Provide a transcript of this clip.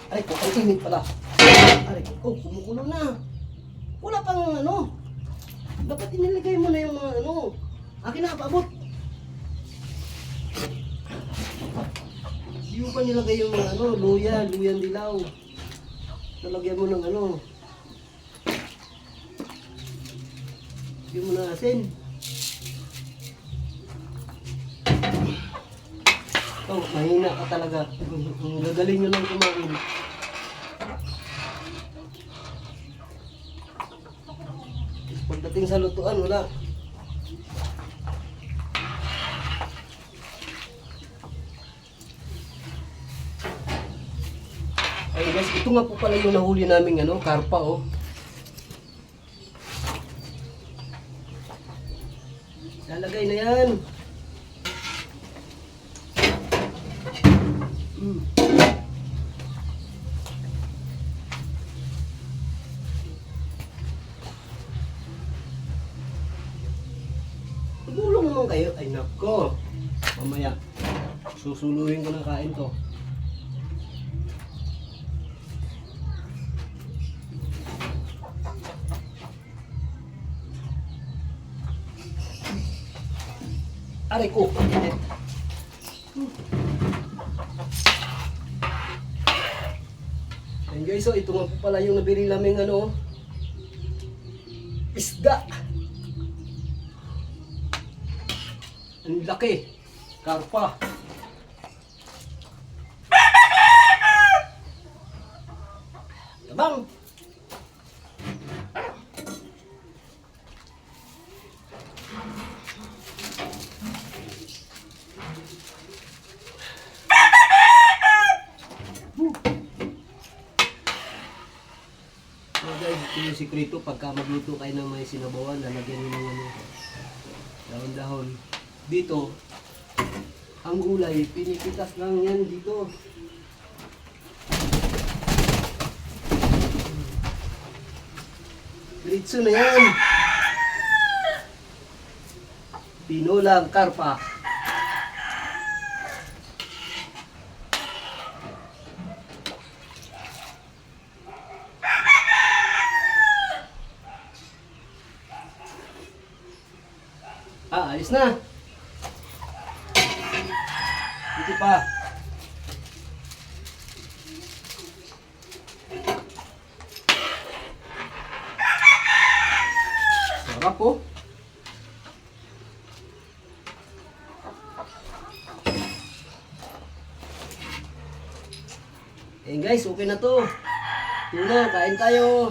Aray ko, ang init pala. Aray ko, oh, kumukulo na. Wala pang ano. Dapat iniligay mo na yung mga ano. Akin na, paabot. Hindi mo pa nilagay yung mga ano, luya, luyang dilaw. Nalagyan mo ng ano. Hindi mo na asin. Oh, mahina ka talaga. Gagaling nyo lang kumain. Pagdating sa lutuan, wala. Ay guys, ito nga po pala yung nahuli naming ano, karpa oh. Lalagay na yan. Tulong naman kayo. Ay nako. Mamaya. Susuluhin ko ng kain to. Aray ko. Ayan guys, so ito nga po pala yung nabili namin ano, isda. Ang laki. Karpa. Tabang. Guys, ito yung sikreto pagka magluto kayo ng may sinabawan, lalagyan nyo ng ano, dahon-dahon. Dito, ang gulay, pinipitas lang yan dito. Diretso na yan. Pinulang karpa. Ah, alis na. Ito pa. Sarap po. Eh guys, okay na to. Tuna, kain tayo.